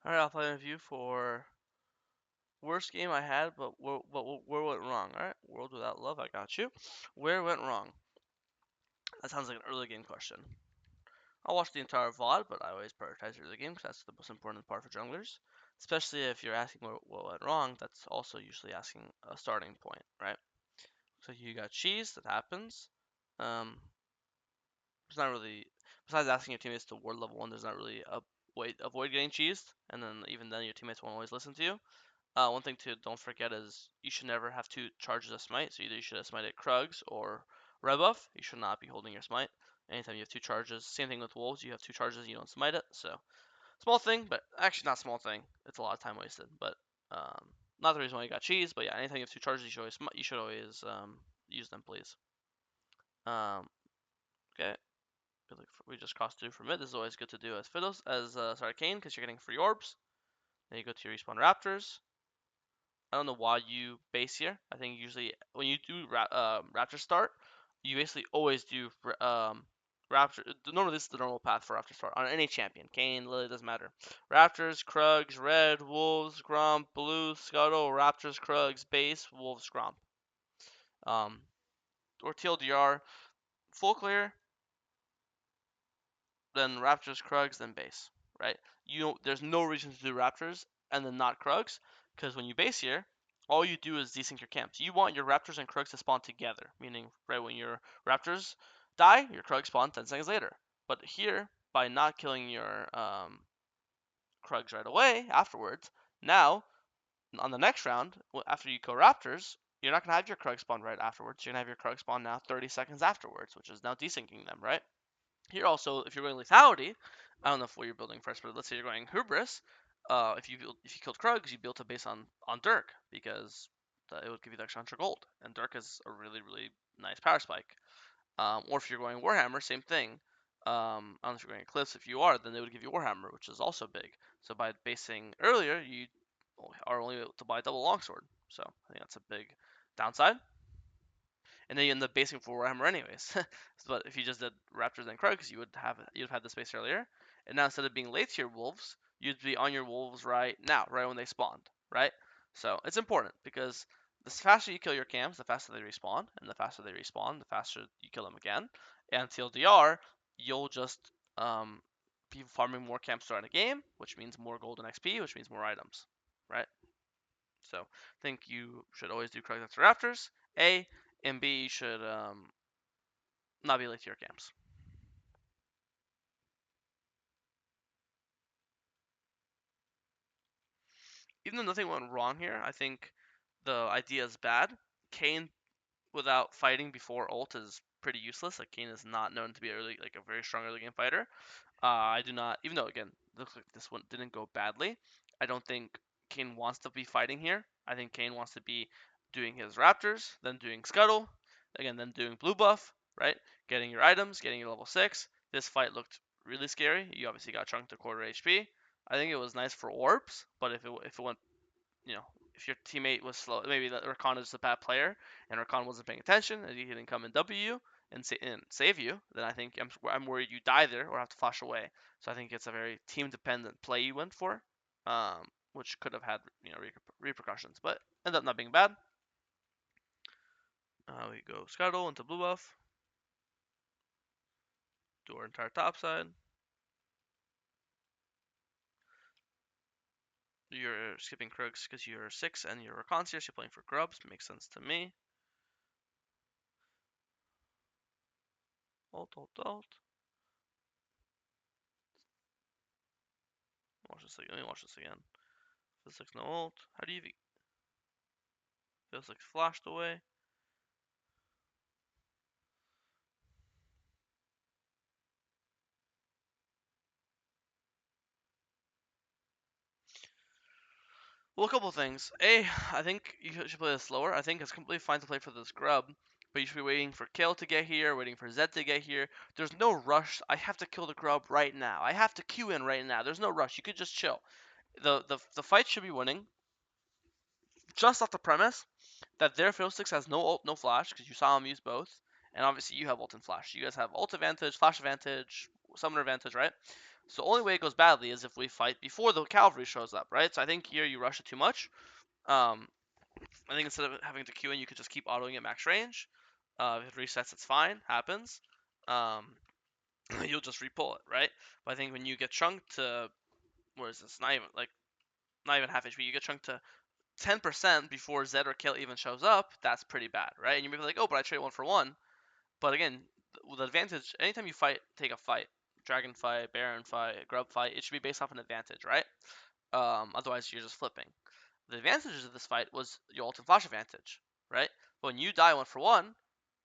Alright, I'll play a review for worst game I had, but where went wrong? Alright, World Without Love, I got you. Where went wrong? That sounds like an early game question. I'll watch the entire VOD, but I always prioritize early game because that's the most important part for junglers. Especially if you're asking what went wrong, that's also usually asking a starting point, right? So you got cheese, that happens. Um, it's not really, besides asking your teammates to ward level 1, there's not really a way avoid getting cheesed, and then even then your teammates won't always listen to you. One thing to don't forget is you should never have two charges of smite. So either you should have smited Krugs or red buff. You should not be holding your smite. Anytime you have two charges, same thing with wolves. You have two charges, you don't smite it. So small thing, but actually not small thing. It's a lot of time wasted, but um, not the reason why you got cheese. But yeah, anytime you have two charges, you should always use them, please. Okay. We just crossed through for mid. This is always good to do as Fiddles, sorry, Kayn, because you're getting free orbs. Then you go to your respawn Raptors. I don't know why you base here. I think usually when you do Raptor start, you basically always do Raptor. Normally this is the normal path for Raptor start on any champion. Kayn, Lily, doesn't matter. Raptors, Krugs, Red, Wolves, Gromp, Blue, Scuttle, Raptors, Krugs, Base, Wolves, Gromp. Um, or TLDR, full clear, then Raptors, Krugs, then Base. Right? There's no reason to do Raptors and then not Krugs, because when you base here, all you do is desync your camps. You want your Raptors and Krugs to spawn together, meaning right when your Raptors die, your Krugs spawn 10 seconds later. But here, by not killing your Krugs right away afterwards, now on the next round, after you kill Raptors, you're not gonna have your Krug spawn right afterwards. You're gonna have your Krug spawn now 30 seconds afterwards, which is now desyncing them, right? Here also, if you're going lethality, I don't know what you're building first, but let's say you're going hubris. If you killed Krugs, you built a base on Dirk because it would give you the extra 100 gold, and Dirk is a really nice power spike. Or if you're going Warhammer, same thing. I don't know if you're going Eclipse. If you are, then they would give you Warhammer, which is also big. So by basing earlier, you are only able to buy double longsword. So I think that's a big downside. And then you end up basing for Warhammer anyways. But if you just did Raptors and Krugs, you'd have had the space earlier. And now instead of being late to your wolves, you'd be on your wolves right now, right when they spawned, right? So it's important because the faster you kill your camps, the faster they respawn, and the faster they respawn, the faster you kill them again. And TLDR, you'll just be farming more camps throughout the game, which means more gold and XP, which means more items, right? So I think you should always do Krugs after Raptors. A and B, you should not be late to your camps. Even though nothing went wrong here, I think the idea is bad. Kayn without fighting before ult is pretty useless. Like Kayn is not known to be a very strong early game fighter. I do not, even though again, looks like this one didn't go badly. I don't think Kayn wants to be fighting here. I think Kayn wants to be doing his Raptors, then doing Scuttle, again, then doing blue buff, right? Getting your items, getting your level 6. This fight looked really scary. You obviously got chunked to quarter HP. I think it was nice for orbs, but if it went, you know, if your teammate was slow, maybe that Rakan is a bad player and Rakan wasn't paying attention and he didn't come and W you and save you, then I think I'm worried you die there or have to flash away. So I think it's a very team dependent play you went for, which could have had repercussions, but ended up not being bad. We go Scuttle into blue buff, do our entire top side. You're skipping Krugs because you're 6 and you're a concierge, you're playing for grubs, makes sense to me. Ult, ult, ult. Watch this again. Let me watch this again. Feels like no ult. How do you even... Feels like flashed away. Well, a couple things. A, I think you should play this slower. I think it's completely fine to play for this grub, but you should be waiting for Kale to get here, waiting for Zed to get here. There's no rush. I have to kill the grub right now. I have to Q in right now. There's no rush. You could just chill. The fight should be winning just off the premise that their Fiddlesticks has no ult, no flash, because you saw him use both, and obviously you have ult and flash. You guys have ult advantage, flash advantage, summoner advantage, right? So the only way it goes badly is if we fight before the cavalry shows up, right? So I think here you rush it too much. Um, I think instead of having to queue in, you could just keep autoing at max range. If it resets, it's fine, happens. Um, you'll just repull it, right? But I think when you get chunked to, where is this? Not even half HP. You get chunked to 10% before Zed or Kill even shows up. That's pretty bad, right? And you may be like, oh, but I trade 1 for 1. But again, the advantage, anytime you take a fight, dragon fight, baron fight, grub fight, it should be based off an advantage, right? Otherwise, you're just flipping. The advantages of this fight was your ult and flash advantage, right? But when you die 1 for 1,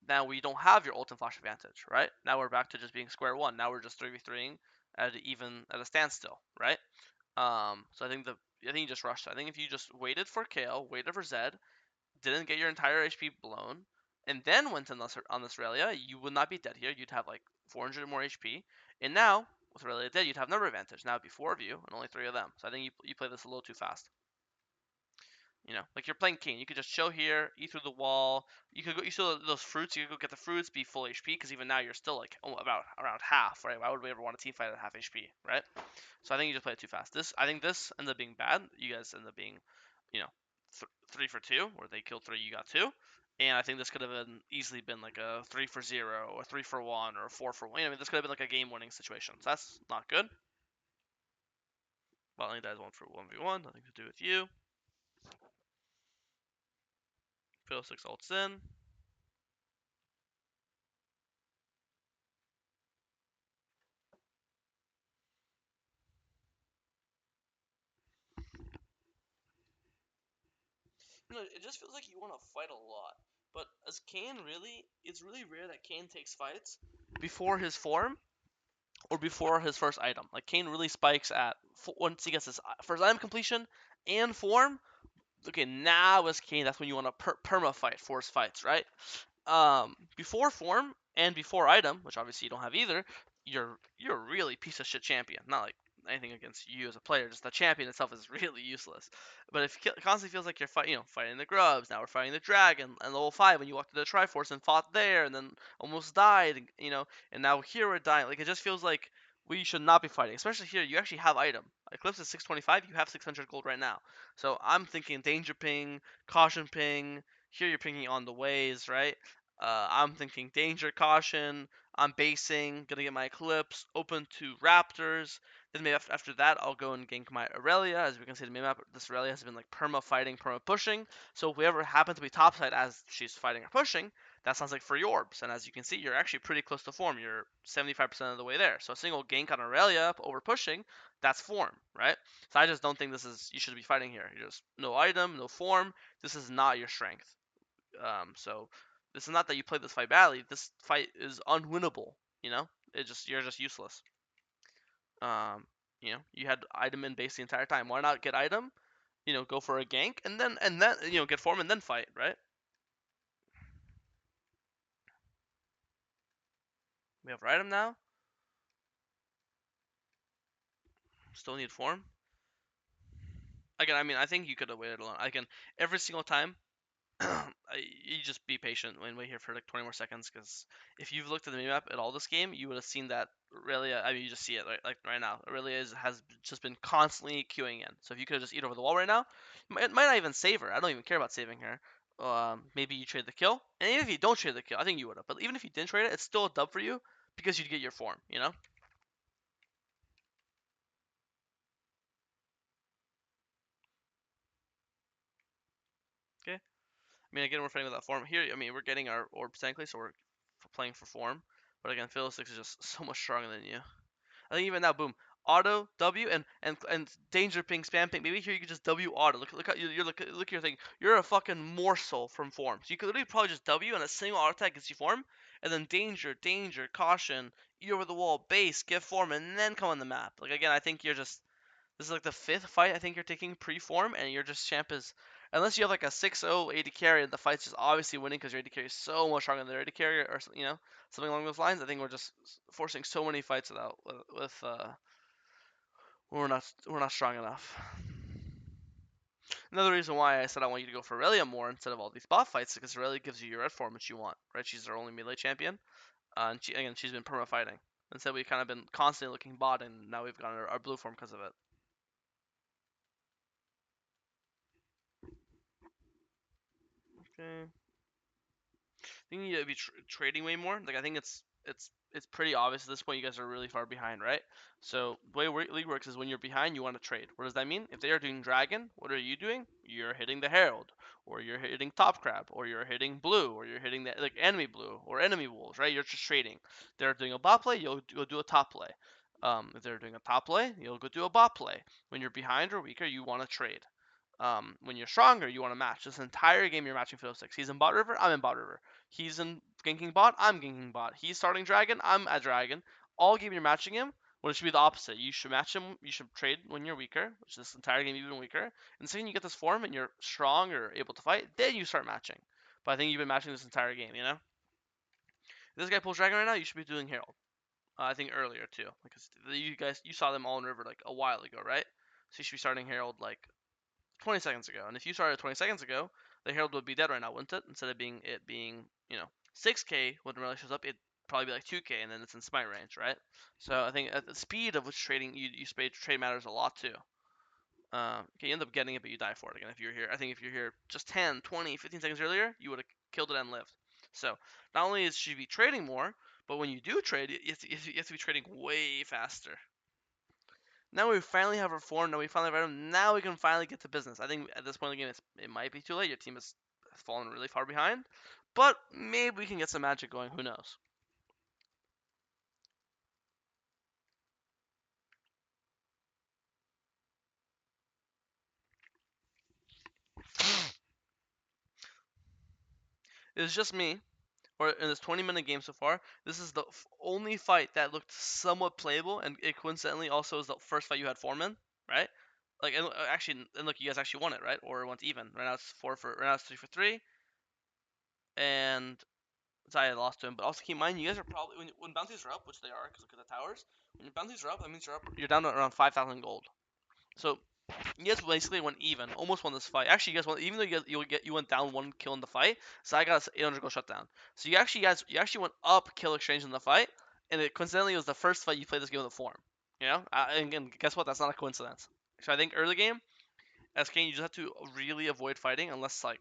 now we don't have your ult and flash advantage, right? Now we're back to just being square one. Now we're just 3v3ing at a standstill, right? So I think you just rushed. I think if you just waited for Kale, waited for Zed, didn't get your entire HP blown, and then went on this Relia, you would not be dead here. You'd have like 400 more HP. And now, with Relia dead, you'd have number advantage. Now it'd be 4 of you and only 3 of them. So I think you play this a little too fast. Like you're playing King. You could just chill here, eat through the wall. You could go. You still those fruits. You could go get the fruits, be full HP, because even now you're still like about around half, right? Why would we ever want a team fight at half HP, right? So I think you just play it too fast. I think this ended up being bad. You guys ended up being, you know, 3 for 2, where they killed 3, you got 2. And I think this could have easily been like a 3 for 0, or 3 for 1, or a 4 for 1. I mean, this could have been like a game-winning situation. So that's not good. Botany dies 1 for 1v1. Nothing to do with you. Fiddlesticks ults in. It just feels like you want to fight a lot. But as Kayn, it's really rare that Kayn takes fights before his form or before his first item. Like Kayn really spikes at once he gets his first item completion and form. Okay, now as Kayn, that's when you want to perma fight, force fights, right? Before form and before item, which obviously you don't have either, you're a really piece of shit champion. Not like anything against you as a player, just the champion itself is really useless. But if it constantly feels like you're fighting the grubs, now we're fighting the dragon, and level 5 when you walked to the Triforce and fought there, and then almost died, and now here we're dying. Like it just feels like we should not be fighting, especially here. You actually have item. Eclipse is 625. You have 600 gold right now. So I'm thinking danger ping, caution ping. Here you're pinging on the ways, right? I'm thinking danger, caution. I'm basing, gonna get my Eclipse, open to Raptors. Then maybe after that, I'll go and gank my Aurelia. As we can see in the map, this Aurelia has been like perma fighting, perma pushing. So if we ever happen to be topside as she's fighting or pushing, that sounds like free orbs. And as you can see, you're actually pretty close to form. You're 75% of the way there. So a single gank on Aurelia over pushing, that's form, right? So I just don't think you should be fighting here. You're just no item, no form. This is not your strength. So this is not that you played this fight badly. This fight is unwinnable. You're just useless. Um, you had item in base the entire time. Why not get item? Go for a gank and then get form and then fight, right? We have item now. Still need form. Again, I mean, I think you could have waited alone. Again, every single time you just be patient and wait here for like 20 more seconds, because if you've looked at the map at all this game, you would have seen that Aurelia. I mean, you just see it right now. Aurelia has just been constantly queuing in. So if you could just eat over the wall right now, it might not even save her. I don't even care about saving her. Maybe you trade the kill, and even if you don't trade the kill, I think you would have. But even if you didn't trade it, it's still a dub for you because you'd get your form. Okay. I mean, again, we're fighting with that form here. I mean, we're getting our orbs technically, so we're playing for form. But again, Fiddlesticks is just so much stronger than you. I think even now, boom, auto W and danger ping, spam ping. Maybe here you could just W auto. Look how look at your thing. You're a fucking morsel from form. So you could literally probably just W and a single auto attack gets you form, and then danger, caution, E over the wall, base, get form, and then come on the map. Like again, I think you're just this is like the 5th fight I think you're taking pre-form, and you're just champ is unless you have like a 6-0 AD carry and the fight's just obviously winning because your AD carry is so much stronger than their AD carry or something along those lines. I think we're just forcing so many fights without with we're not strong enough. Another reason why I said I want you to go for Aurelia more instead of all these bot fights is because Aurelia gives you your red form which you want, right? She's our only melee champion, and she's been perma fighting. Instead, we've kind of been constantly looking bot, and now we've gotten our blue form because of it. Okay. I think you need to be trading way more. Like I think it's pretty obvious at this point. You guys are really far behind, right? So the way League works is when you're behind, you want to trade. What does that mean? If they are doing Dragon, what are you doing? You're hitting the Herald, or you're hitting Top Crab, or you're hitting Blue, or you're hitting the like enemy Blue or enemy Wolves, right? You're just trading. They're doing a bot play, you'll go do a top play. If they're doing a top play, you'll go do a bot play. When you're behind or weaker, you want to trade. When you're stronger, you want to match. This entire game, you're matching Fiddlesticks. He's in bot river, I'm in bot river. He's in ganking bot, I'm ganking bot. He's starting dragon, I'm at dragon. All game you're matching him, when it should be the opposite. You should match him, you should trade when you're weaker, which is this entire game even weaker. And the second you get this form and you're strong or able to fight, then you start matching. But I think you've been matching this entire game, you know? If this guy pulls dragon right now, you should be doing Herald. I think earlier too, because you saw them all in river like a while ago, right? So you should be starting Herald like 20 seconds ago. And if you started 20 seconds ago, the Herald would be dead right now, wouldn't it? Instead of being 6k when Rally shows up, it'd probably be like 2k, and then it's in smite range, right? So I think at the speed of which trading you trade matters a lot too. Okay, you end up getting it, but you die for it again if you're here. I think if you're here just 10, 20, 15 seconds earlier, you would have killed it and lived. So not only is she be trading more, but when you do trade, you have to be trading way faster. Now we finally have reformed. Now we finally have item. Now we can finally get to business. I think at this point in the game, it might be too late. Your team has fallen really far behind, but maybe we can get some magic going. Who knows? It's just me, or in this 20-minute game so far, this is the only fight that looked somewhat playable, and it coincidentally also is the first fight you had Foreman, right? Like, actually, and look, you guys actually won it, right? Or it went even. Right now it's right now it's 3 for 3, and I lost to him. But also keep in mind, you guys are probably when bounties are up, which they are, because look at the towers. When your bounties are up, that means you're down to around 5,000 gold. So you guys basically went even, almost won this fight. Actually, you guys won, even though you went down 1 kill in the fight. So I got 800 gold shutdown. So you actually went up kill exchange in the fight, and it coincidentally was the first fight you played this game with a form. You know, and again, guess what? That's not a coincidence. So I think early game, as Kane, you just have to really avoid fighting unless like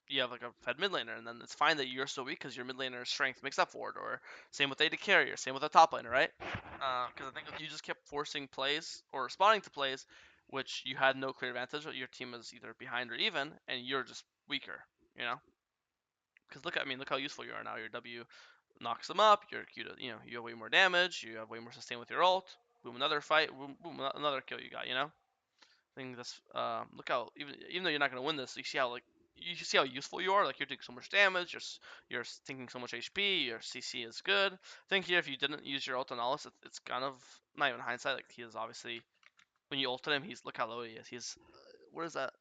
you have like a fed mid laner, and then it's fine that you're so weak because your mid laner's strength makes up for it. Or same with AD carrier, same with a top laner, right? Because I think if you just kept forcing plays or responding to plays, which you had no clear advantage, your team is either behind or even, and you're just weaker, you know. Because look how useful you are now. Your W knocks them up. Your Q, you have way more damage. You have way more sustain with your ult. Boom, another fight. Boom, boom, another kill you got. You know. I think that's look how even though you're not gonna win this, you see how useful you are. Like you're doing so much damage, you're thinking so much HP, your CC is good. I think here if you didn't use your ult on Alice, it's kind of not even hindsight. Like he is obviously when you ulted him, he's look how low he is. He's what is that?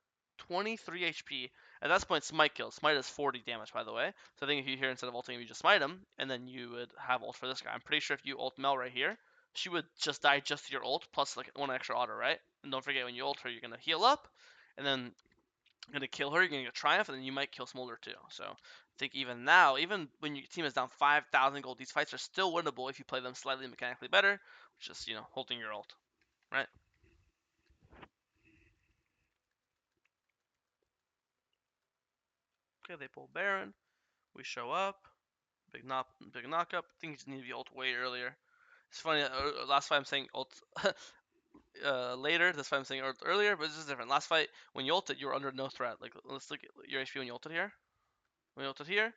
23 HP. At that point, Smite kills. Smite is 40 damage, by the way. So I think if you here instead of ulting him, you just smite him, and then you would have ult for this guy. I'm pretty sure if you ult Mel right here, she would just die just to your ult plus like one extra auto, right? And don't forget when you ult her, you're gonna heal up, and then you're gonna kill her. You're gonna get Triumph, and then you might kill Smolder too. So I think even now, even when your team is down 5,000 gold, these fights are still winnable if you play them slightly mechanically better, which is holding your ult, right? Okay, they pull Baron. We show up. Big knock up. Things need to be ult way earlier. It's funny. Last fight I'm saying ult later. This fight I'm saying ult earlier, but this is different. Last fight when you ulted, you were under no threat. Like let's look at your HP when you ulted here. When you ulted here,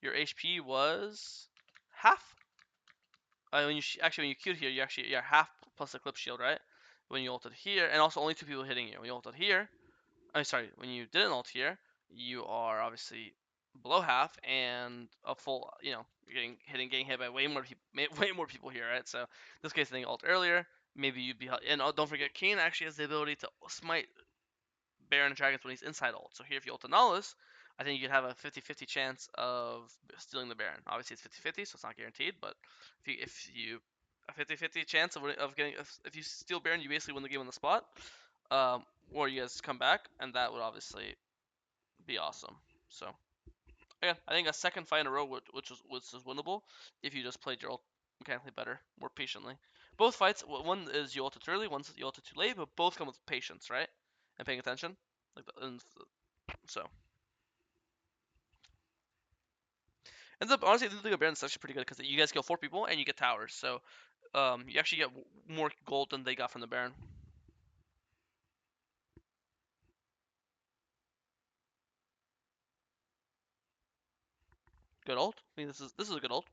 your HP was half. Actually when you queued here, you're half plus the clip shield, right? When you ulted here, and also only 2 people hitting you. When you ulted here, I'm sorry, when you didn't ult here, you are obviously below half and a full, you're getting hit by way more people, way more people here, right? So in this case, I think ult earlier, maybe you'd be, and don't forget, Kayn actually has the ability to smite Baron and Dragons when he's inside ult. So here, if you ult Nautilus, I think you could have a 50-50 chance of stealing the Baron. Obviously, it's 50-50, so it's not guaranteed, but if you a 50-50 chance of getting if you steal Baron, you basically win the game on the spot. Or you guys come back, and that would obviously be awesome. So again, I think a second fight in a row, which was winnable, if you just played your ult mechanically better, more patiently. Both fights, one is you ulted early, one's you ulted too late, but both come with patience, right? And paying attention. And so ends up honestly, the League of Barons is actually pretty good because you guys kill 4 people and you get towers, so you actually get more gold than they got from the Baron. Good ult. I mean, this is a good ult.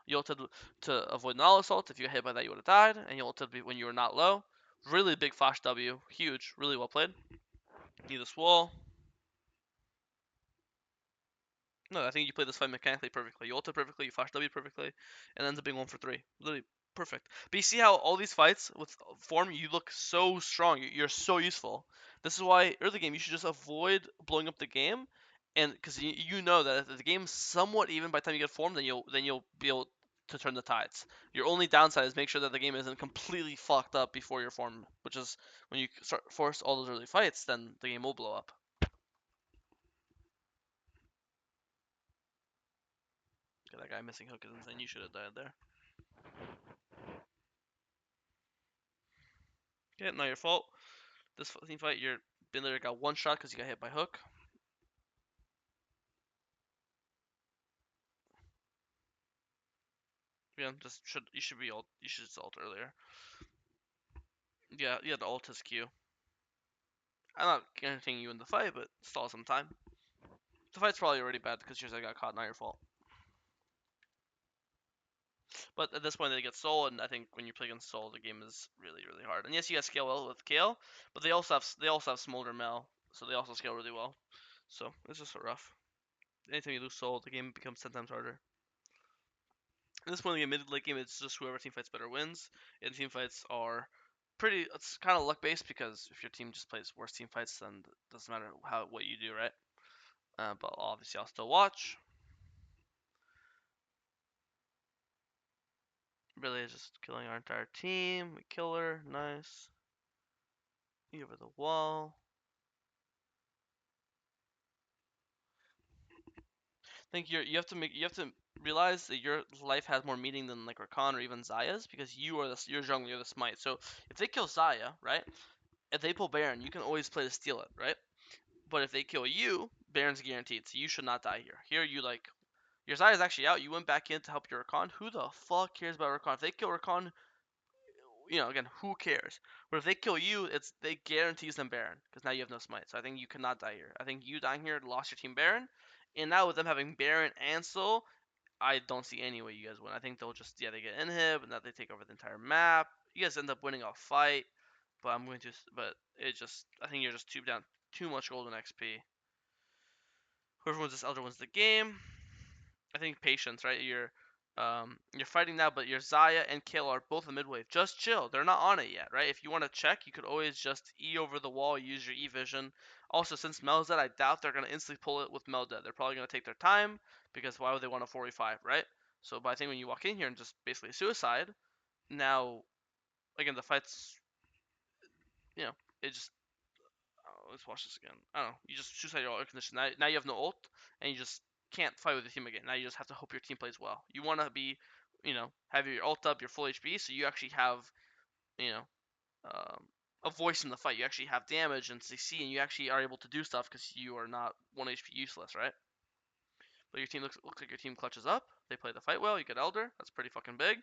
You ulted to avoid null assault. If you get hit by that, you would have died, and you ulted when you were not low. Really big flash W, huge, really well played. Need this wall. No, I think you play this fight mechanically perfectly. You ulted perfectly, you flash W perfectly, and ends up being 1 for 3. Literally perfect. But you see how all these fights with form, you look so strong. You're so useful. This is why early game you should just avoid blowing up the game, and because you know that if the game's somewhat even by the time you get form, then you'll be able to turn the tides. Your only downside is make sure that the game isn't completely fucked up before your form, which is when you start force all those early fights, then the game will blow up. Okay, that guy missing hook is insane. You should have died there. Okay, not your fault. This team fight, you're been there, got one shot because you got hit by hook. Yeah, just you should be ult. You should just ult earlier. Yeah, the ult is Q. I'm not guaranteeing you in the fight, but stall some time. The fight's probably already bad because yours I got caught, not your fault. But at this point they get Soul, and I think when you play against Soul, the game is really, really hard. And yes, you got scale well with Kale, but they also have Smolder Mel, so they also scale really well. So it's just so rough. Anytime you lose Soul, the game becomes 10 times harder. At this point in the mid late game, it's just whoever team fights better wins. And team fights are pretty. It's kind of luck based because if your team just plays worse team fights, then it doesn't matter what you do, right? But obviously, I'll still watch. Really, just killing our entire team. We kill her. Nice. Over the wall. I think you have to realize that your life has more meaning than like Rakan or even Zaya's because you're jungler, you're the smite. So if they kill Zaya, right? If they pull Baron, you can always play to steal it, right? But if they kill you, Baron's guaranteed, so you should not die here. Here you like your Zaya is actually out. You went back in to help your Rakan. Who the fuck cares about Rakan? If they kill Rakan, again, who cares? But if they kill you, they guarantees them Baron because now you have no smite. So I think you cannot die here. I think you dying here lost your team Baron, and now with them having Baron and Soul, I don't see any way you guys win. I think they'll just they get inhib and that they take over the entire map. You guys end up winning a fight, but I think you're just too down too much golden XP. Whoever wins this elder wins the game. I think patience, right? You're fighting now, but your Zaya and Kale are both in mid wave. Just chill. They're not on it yet, right? If you want to check, you could always just E over the wall, use your E vision. Also, since Mel's dead, I doubt they're gonna instantly pull it with Mel dead. They're probably gonna take their time because why would they want a 4v5, right? So, but I think when you walk in here and just basically suicide, now again the fight's you know it just let's watch this again. I don't know. You just suicide your ult condition. Now you have no ult, and you just can't fight with your team again. Now you just have to hope your team plays well. You want to be, have your ult up, your full HP, so you actually have, you know, um, a voice in the fight. You actually have damage and CC, and you actually are able to do stuff because you are not 1 HP useless, right? But your team looks like your team clutches up. They play the fight well. You get Elder. That's pretty fucking big.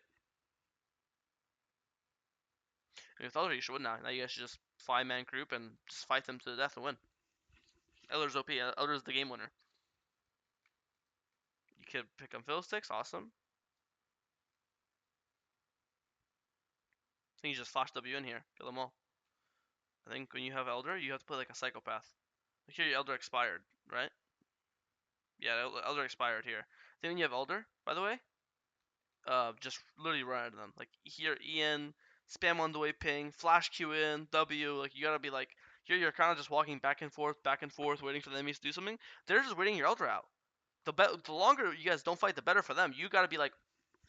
And with Elder, you should win now. Now you guys should just 5-man group and just fight them to the death and win. Elder's OP. Elder's the game winner. You could pick on Fiddlesticks, awesome. I think you just flash W in here, kill them all. I think when you have Elder, you have to play like a psychopath. Like here, your Elder expired, right? Yeah, Elder expired here. Then when you have Elder, by the way, just literally run at them. Like here, Ian, spam on the way ping, flash Q in, W. Like you gotta be like here. You're kind of just walking back and forth, waiting for the enemies to do something. They're just waiting your Elder out. The longer you guys don't fight, the better for them. You gotta be like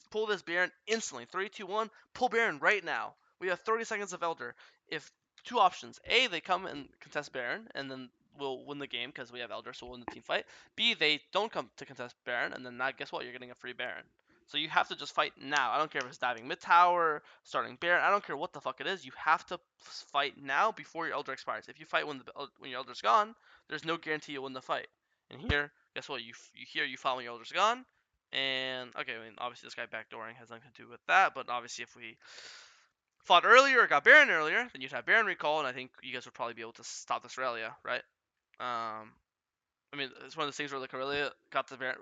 pull this Baron instantly. 3, 2, 1. Pull Baron right now. We have 30 seconds of Elder. If two options: A, they come and contest Baron, and then we'll win the game because we have Elder, so we'll win the team fight. B, they don't come to contest Baron, and then now guess what? You're getting a free Baron. So you have to just fight now. I don't care if it's diving mid tower, starting Baron. I don't care what the fuck it is. You have to fight now before your Elder expires. If you fight when your Elder's gone, there's no guarantee you'll win the fight. And here, guess what? You fight when your Elder's gone. And okay, I mean obviously this guy backdooring has nothing to do with that, but obviously if we fought earlier or got Baron earlier, then you'd have Baron recall, and I think you guys would probably be able to stop this Aurelia, right? I mean, it's one of those things where like Aurelia got the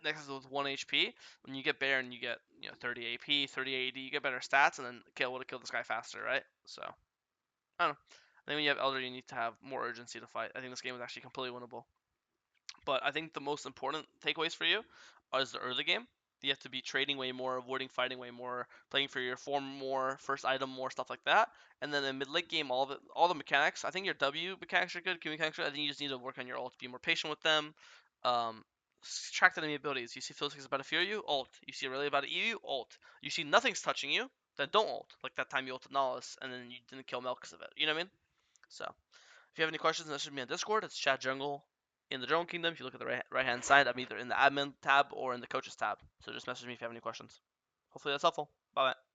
Nexus with 1 HP. When you get Baron, you get 30 AP, 30 AD, you get better stats, and then Kayle would have killed this guy faster, right? So I don't know. I think when you have Elder, you need to have more urgency to fight. I think this game is actually completely winnable. But I think the most important takeaways for you is the early game. You have to be trading way more, avoiding fighting way more, playing for your form more, first item more, stuff like that. And then in mid late game, all the mechanics. I think your W mechanics are good. Q mechanics are good. I think you just need to work on your ult, be more patient with them. Um, Track the enemy abilities. You see Phil is about to fear you, ult. You see really about to eat you, ult. You see nothing's touching you, then don't ult. Like that time you ulted Nolus and then you didn't kill Mel because of it. You know what I mean? So if you have any questions, message me on Discord. It's Chat Jungle in the Jungle Kingdom. If you look at the right hand side, I'm either in the admin tab or in the coaches tab. So just message me if you have any questions. Hopefully that's helpful. Bye bye.